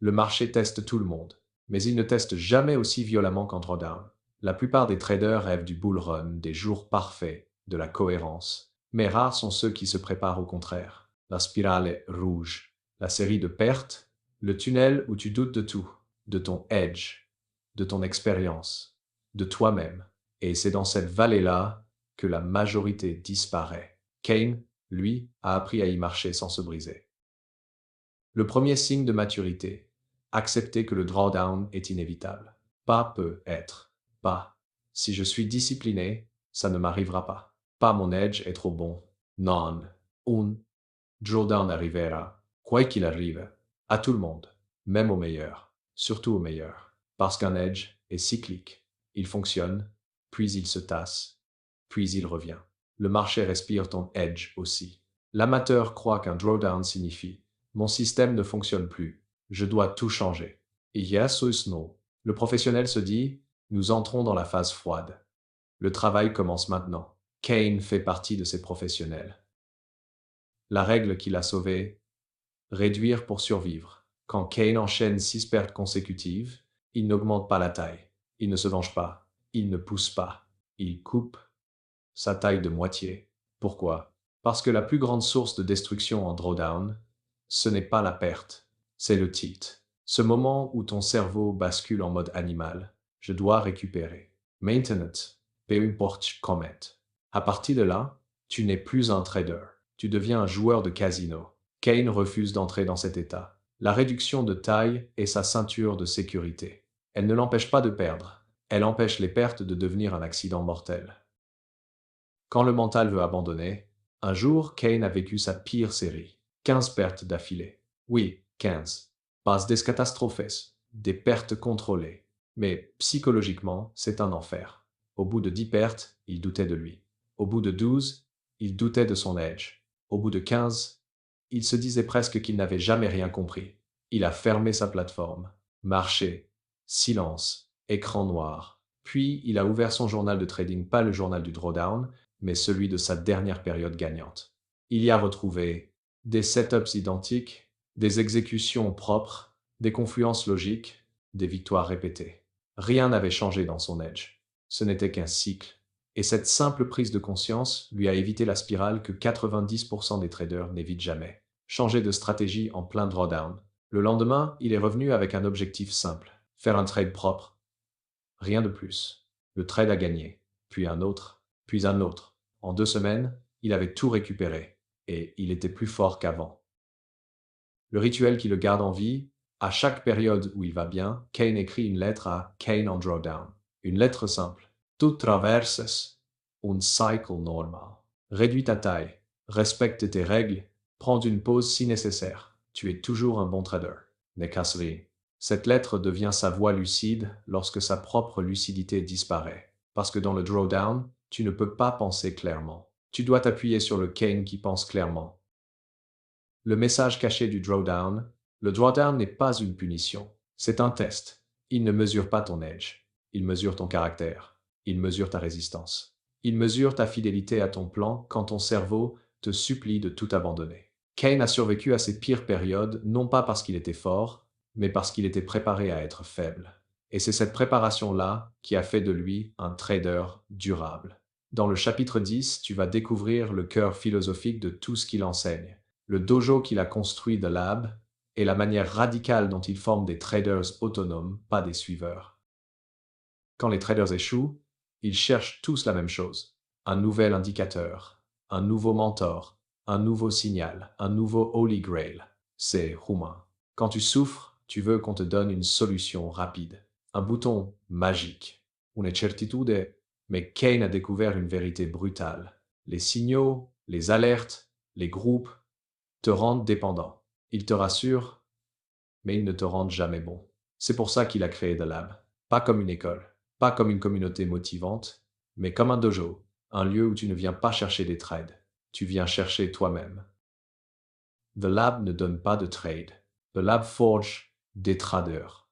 Le marché teste tout le monde, mais il ne teste jamais aussi violemment qu'en drawdown. La plupart des traders rêvent du bull run, des jours parfaits, de la cohérence, mais rares sont ceux qui se préparent au contraire. La spirale rouge. la série de pertes, le tunnel où tu doutes de tout, de ton edge, de ton expérience, de toi-même. Et c'est dans cette vallée-là que la majorité disparaît. Kane, lui, a appris à y marcher sans se briser. Le premier signe de maturité, accepter que le drawdown est inévitable. Pas peut être. Pas. Si je suis discipliné, ça ne m'arrivera pas. Pas mon edge est trop bon. Non. Un drawdown arrivera, quoi qu'il arrive, à tout le monde, même au meilleur, surtout au meilleur. Parce qu'un edge est cyclique. Il fonctionne, puis il se tasse, puis il revient. Le marché respire ton edge aussi. L'amateur croit qu'un drawdown signifie mon système ne fonctionne plus, je dois tout changer. Yes ou no. Le professionnel se dit nous entrons dans la phase froide. Le travail commence maintenant. Kane fait partie de ces professionnels. La règle qui l'a sauvé, réduire pour survivre. Quand Kane enchaîne 6 pertes consécutives, il n'augmente pas la taille. Il ne se venge pas. Il ne pousse pas. Il coupe sa taille de moitié. Pourquoi? Parce que la plus grande source de destruction en drawdown, ce n'est pas la perte, c'est le tilt. Ce moment où ton cerveau bascule en mode animal. Je dois récupérer. Maintenance. Peu importe comment. À partir de là, tu n'es plus un trader. Tu deviens un joueur de casino. Kane refuse d'entrer dans cet état. La réduction de taille est sa ceinture de sécurité. Elle ne l'empêche pas de perdre. Elle empêche les pertes de devenir un accident mortel. Quand le mental veut abandonner, un jour, Kane a vécu sa pire série. 15 pertes d'affilée. Oui, 15. Pas des catastrophes, des pertes contrôlées. Mais psychologiquement, c'est un enfer. Au bout de 10 pertes, il doutait de lui. Au bout de 12, il doutait de son edge. Au bout de 15, il se disait presque qu'il n'avait jamais rien compris. Il a fermé sa plateforme. Marché. Silence. Écran noir. Puis, il a ouvert son journal de trading, pas le journal du drawdown, mais celui de sa dernière période gagnante. Il y a retrouvé des setups identiques, des exécutions propres, des confluences logiques, des victoires répétées. Rien n'avait changé dans son edge. Ce n'était qu'un cycle. Et cette simple prise de conscience lui a évité la spirale que 90% des traders n'évitent jamais. Changer de stratégie en plein drawdown. Le lendemain, il est revenu avec un objectif simple. Faire un trade propre. Rien de plus. Le trade a gagné. Puis un autre. Puis un autre. En 2 semaines, il avait tout récupéré. Et il était plus fort qu'avant. Le rituel qui le garde en vie, à chaque période où il va bien, Kane écrit une lettre à Kane on Drawdown. Une lettre simple. Tu traverses un cycle normal. Réduis ta taille, respecte tes règles, prends une pause si nécessaire. Tu es toujours un bon trader. Ne casse rien. Cette lettre devient sa voix lucide lorsque sa propre lucidité disparaît. Parce que dans le drawdown, tu ne peux pas penser clairement. Tu dois t'appuyer sur le Kane qui pense clairement. Le message caché du drawdown, le drawdown n'est pas une punition, c'est un test. Il ne mesure pas ton edge, il mesure ton caractère, il mesure ta résistance, il mesure ta fidélité à ton plan quand ton cerveau te supplie de tout abandonner. Kane a survécu à ses pires périodes non pas parce qu'il était fort, mais parce qu'il était préparé à être faible. Et c'est cette préparation-là qui a fait de lui un trader durable. Dans le chapitre 10, tu vas découvrir le cœur philosophique de tout ce qu'il enseigne, le dojo qu'il a construit de Lab et la manière radicale dont il forme des traders autonomes, pas des suiveurs. Quand les traders échouent, ils cherchent tous la même chose. Un nouvel indicateur, un nouveau mentor, un nouveau signal, un nouveau Holy Grail. C'est humain. Quand tu souffres, tu veux qu'on te donne une solution rapide. Un bouton magique. Une certitude. Mais Kane a découvert une vérité brutale. Les signaux, les alertes, les groupes te rendent dépendant. Ils te rassurent, mais ils ne te rendent jamais bon. C'est pour ça qu'il a créé The Lab. Pas comme une école, pas comme une communauté motivante, mais comme un dojo, un lieu où tu ne viens pas chercher des trades, tu viens chercher toi-même. The Lab ne donne pas de trade. The Lab forge des traders.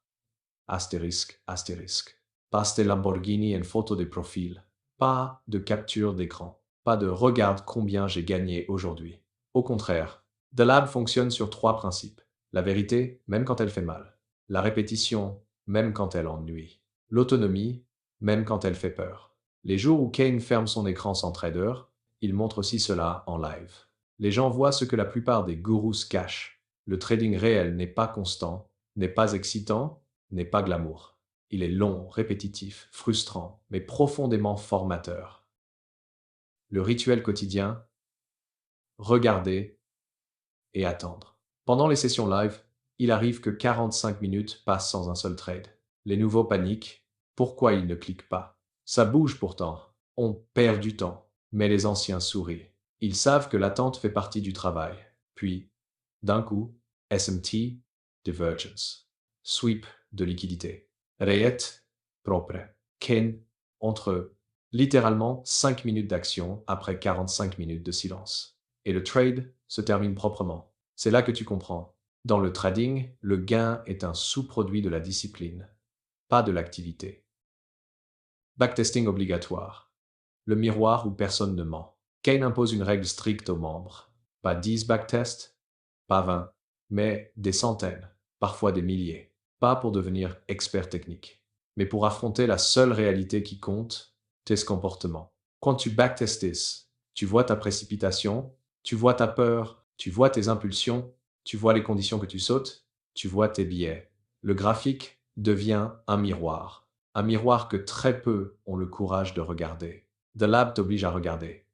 Astérisque, astérisque. Pas de Lamborghini en photo de profil. Pas de capture d'écran. Pas de regarde combien j'ai gagné aujourd'hui. Au contraire, The Lab fonctionne sur 3 principes. La vérité, même quand elle fait mal. La répétition, même quand elle ennuie. L'autonomie, même quand elle fait peur. Les jours où Kane ferme son écran sans trader, il montre aussi cela en live. Les gens voient ce que la plupart des gourous cachent. Le trading réel n'est pas constant, n'est pas excitant, n'est pas glamour. Il est long, répétitif, frustrant, mais profondément formateur. Le rituel quotidien, regarder et attendre. Pendant les sessions live, il arrive que 45 minutes passent sans un seul trade. Les nouveaux paniquent. Pourquoi ils ne cliquent pas? Ça bouge pourtant. On perd du temps. Mais les anciens sourient. Ils savent que l'attente fait partie du travail. Puis, d'un coup, SMT, divergence. Sweep de liquidité. Rayette, propre. Ken, entre eux. Littéralement 5 minutes d'action après 45 minutes de silence. Et le trade se termine proprement. C'est là que tu comprends. Dans le trading, le gain est un sous-produit de la discipline, pas de l'activité. Backtesting obligatoire. Le miroir où personne ne ment. Kane impose une règle stricte aux membres. Pas 10 backtests, pas 20, mais des centaines, parfois des milliers. Pas pour devenir expert technique, mais pour affronter la seule réalité qui compte, tes comportements. Quand tu backtestes, tu vois ta précipitation, tu vois ta peur, tu vois tes impulsions, tu vois les conditions que tu sautes, tu vois tes biais. Le graphique devient un miroir que très peu ont le courage de regarder. The Lab t'oblige à regarder.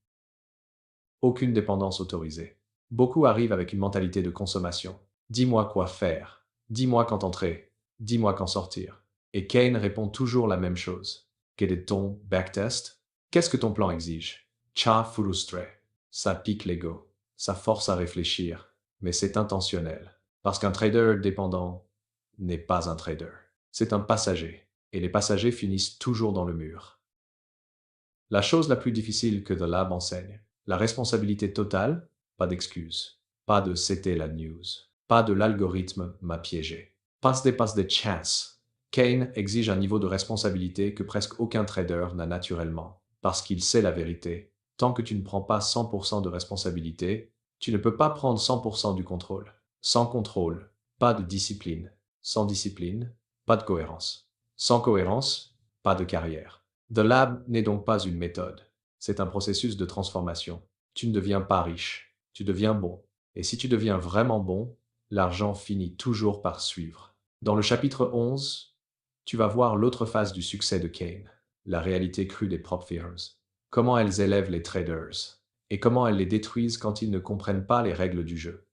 Aucune dépendance autorisée. Beaucoup arrivent avec une mentalité de consommation. Dis-moi quoi faire. Dis-moi quand entrer. Dis-moi quand sortir. Et Kane répond toujours la même chose. Quel est ton backtest? Qu'est-ce que ton plan exige? Cha frustre. Ça pique l'ego. Ça force à réfléchir. Mais c'est intentionnel. Parce qu'un trader dépendant n'est pas un trader. C'est un passager. Et les passagers finissent toujours dans le mur. La chose la plus difficile que The Lab enseigne. La responsabilité totale, pas d'excuses. Pas de c'était la news. Pas de l'algorithme m'a piégé. Passe des chances. Kane exige un niveau de responsabilité que presque aucun trader n'a naturellement. Parce qu'il sait la vérité. Tant que tu ne prends pas 100% de responsabilité, tu ne peux pas prendre 100% du contrôle. Sans contrôle, pas de discipline. Sans discipline, pas de cohérence. Sans cohérence, pas de carrière. The Lab n'est donc pas une méthode. C'est un processus de transformation. Tu ne deviens pas riche, tu deviens bon. Et si tu deviens vraiment bon, l'argent finit toujours par suivre. Dans le chapitre 11, tu vas voir l'autre face du succès de Kane, la réalité crue des prop firms, comment elles élèvent les traders, et comment elles les détruisent quand ils ne comprennent pas les règles du jeu.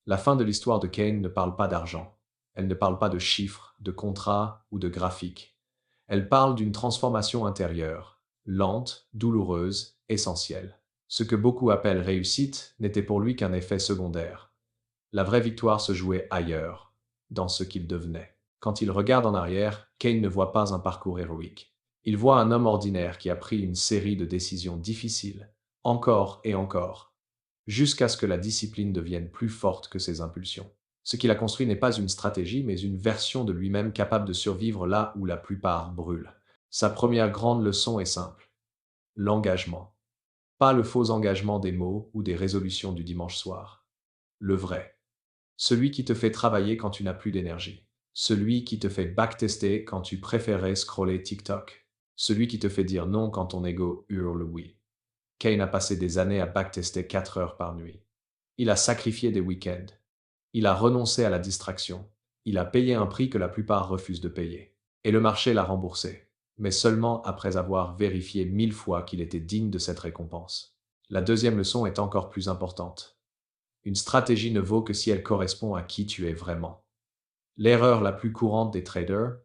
La fin de l'histoire de Kane ne parle pas d'argent. Elle ne parle pas de chiffres, de contrats ou de graphiques. Elle parle d'une transformation intérieure, lente, douloureuse, essentielle. Ce que beaucoup appellent réussite n'était pour lui qu'un effet secondaire. La vraie victoire se jouait ailleurs, dans ce qu'il devenait. Quand il regarde en arrière, Kane ne voit pas un parcours héroïque. Il voit un homme ordinaire qui a pris une série de décisions difficiles, encore et encore, jusqu'à ce que la discipline devienne plus forte que ses impulsions. Ce qu'il a construit n'est pas une stratégie, mais une version de lui-même capable de survivre là où la plupart brûlent. Sa première grande leçon est simple. L'engagement. Pas le faux engagement des mots ou des résolutions du dimanche soir. Le vrai. Celui qui te fait travailler quand tu n'as plus d'énergie. Celui qui te fait backtester quand tu préférais scroller TikTok. Celui qui te fait dire non quand ton ego hurle oui. Kane a passé des années à backtester 4 heures par nuit. Il a sacrifié des week-ends. Il a renoncé à la distraction. Il a payé un prix que la plupart refusent de payer. Et le marché l'a remboursé, mais seulement après avoir vérifié 1000 fois qu'il était digne de cette récompense. La deuxième leçon est encore plus importante. Une stratégie ne vaut que si elle correspond à qui tu es vraiment. L'erreur la plus courante des traders,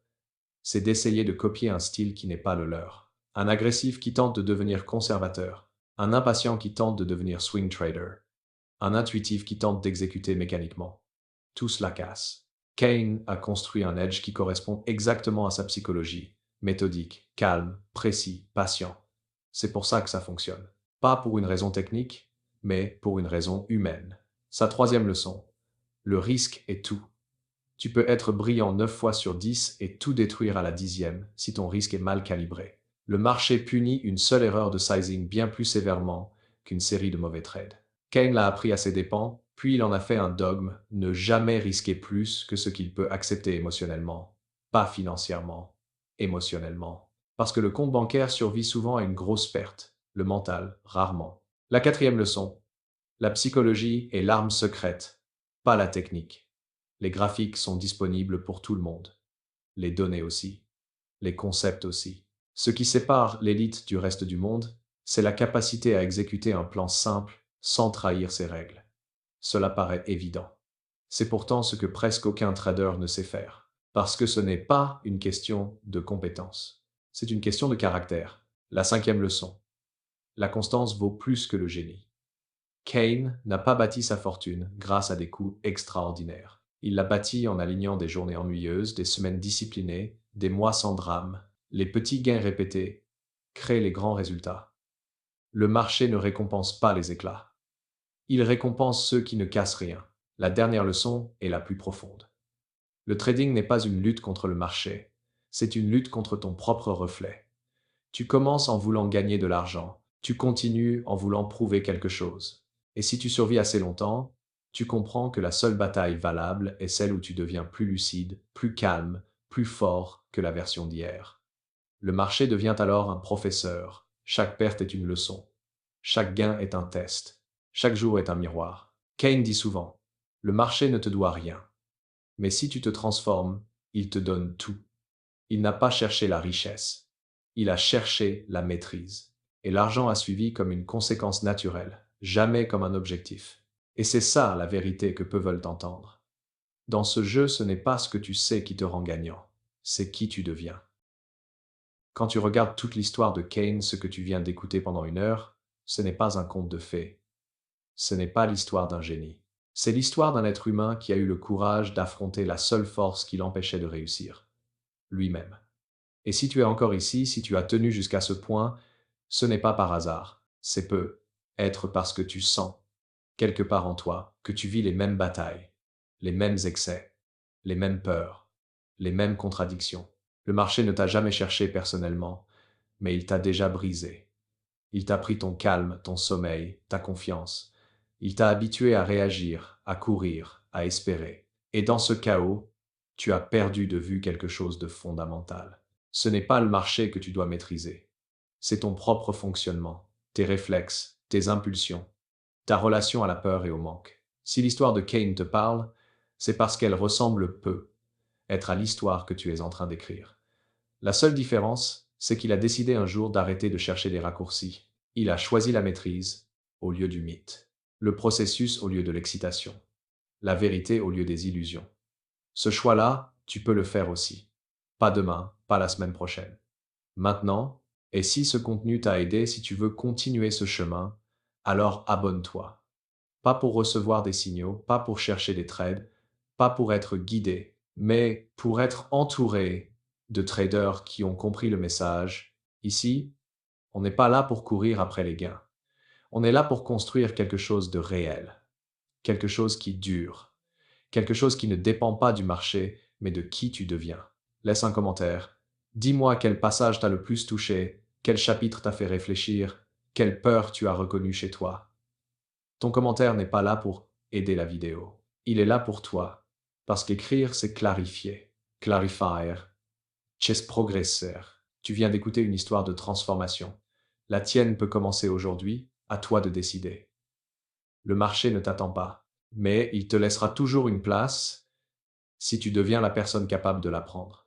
c'est d'essayer de copier un style qui n'est pas le leur. Un agressif qui tente de devenir conservateur. Un impatient qui tente de devenir swing trader. Un intuitif qui tente d'exécuter mécaniquement. Tout cela casse. Kane a construit un edge qui correspond exactement à sa psychologie. Méthodique, calme, précis, patient. C'est pour ça que ça fonctionne. Pas pour une raison technique, mais pour une raison humaine. Sa troisième leçon. Le risque est tout. Tu peux être brillant 9 fois sur 10 et tout détruire à la 10e si ton risque est mal calibré. Le marché punit une seule erreur de sizing bien plus sévèrement qu'une série de mauvais trades. Kane l'a appris à ses dépens, puis il en a fait un dogme, ne jamais risquer plus que ce qu'il peut accepter émotionnellement. Pas financièrement, émotionnellement. Parce que le compte bancaire survit souvent à une grosse perte, le mental, rarement. La quatrième leçon. La psychologie est l'arme secrète, pas la technique. Les graphiques sont disponibles pour tout le monde. Les données aussi. Les concepts aussi. Ce qui sépare l'élite du reste du monde, c'est la capacité à exécuter un plan simple sans trahir ses règles. Cela paraît évident. C'est pourtant ce que presque aucun trader ne sait faire. Parce que ce n'est pas une question de compétence. C'est une question de caractère. La cinquième leçon. La constance vaut plus que le génie. Kane n'a pas bâti sa fortune grâce à des coups extraordinaires. Il l'a bâti en alignant des journées ennuyeuses, des semaines disciplinées, des mois sans drame. Les petits gains répétés créent les grands résultats. Le marché ne récompense pas les éclats. Il récompense ceux qui ne cassent rien. La dernière leçon est la plus profonde. Le trading n'est pas une lutte contre le marché, c'est une lutte contre ton propre reflet. Tu commences en voulant gagner de l'argent, tu continues en voulant prouver quelque chose. Et si tu survis assez longtemps, tu comprends que la seule bataille valable est celle où tu deviens plus lucide, plus calme, plus fort que la version d'hier. Le marché devient alors un professeur. Chaque perte est une leçon. Chaque gain est un test. Chaque jour est un miroir. Kane dit souvent, le marché ne te doit rien. Mais si tu te transformes, il te donne tout. Il n'a pas cherché la richesse. Il a cherché la maîtrise. Et l'argent a suivi comme une conséquence naturelle, jamais comme un objectif. Et c'est ça la vérité que peu veulent entendre. Dans ce jeu, ce n'est pas ce que tu sais qui te rend gagnant, c'est qui tu deviens. Quand tu regardes toute l'histoire de Kane, ce que tu viens d'écouter pendant 1 heure, ce n'est pas un conte de fées. Ce n'est pas l'histoire d'un génie. C'est l'histoire d'un être humain qui a eu le courage d'affronter la seule force qui l'empêchait de réussir, lui-même. Et si tu es encore ici, si tu as tenu jusqu'à ce point, ce n'est pas par hasard. C'est peut-être parce que tu sens, quelque part en toi, que tu vis les mêmes batailles, les mêmes excès, les mêmes peurs, les mêmes contradictions. Le marché ne t'a jamais cherché personnellement, mais il t'a déjà brisé. Il t'a pris ton calme, ton sommeil, ta confiance. Il t'a habitué à réagir, à courir, à espérer. Et dans ce chaos, tu as perdu de vue quelque chose de fondamental. Ce n'est pas le marché que tu dois maîtriser. C'est ton propre fonctionnement, tes réflexes, tes impulsions, ta relation à la peur et au manque. Si l'histoire de Kane te parle, c'est parce qu'elle ressemble peu être à l'histoire que tu es en train d'écrire. La seule différence, c'est qu'il a décidé un jour d'arrêter de chercher des raccourcis. Il a choisi la maîtrise au lieu du mythe, le processus au lieu de l'excitation, la vérité au lieu des illusions. Ce choix-là, tu peux le faire aussi. Pas demain, pas la semaine prochaine. Maintenant, et si ce contenu t'a aidé, si tu veux continuer ce chemin, alors abonne-toi. Pas pour recevoir des signaux, pas pour chercher des trades, pas pour être guidé, mais pour être entouré de traders qui ont compris le message. Ici, on n'est pas là pour courir après les gains. On est là pour construire quelque chose de réel, quelque chose qui dure, quelque chose qui ne dépend pas du marché, mais de qui tu deviens. Laisse un commentaire. Dis-moi quel passage t'a le plus touché, quel chapitre t'a fait réfléchir, quelle peur tu as reconnue chez toi. Ton commentaire n'est pas là pour aider la vidéo. Il est là pour toi. Parce qu'écrire, c'est clarifier. Clarifier. C'est progresser. Tu viens d'écouter une histoire de transformation. La tienne peut commencer aujourd'hui, à toi de décider. Le marché ne t'attend pas, mais il te laissera toujours une place si tu deviens la personne capable de la prendre.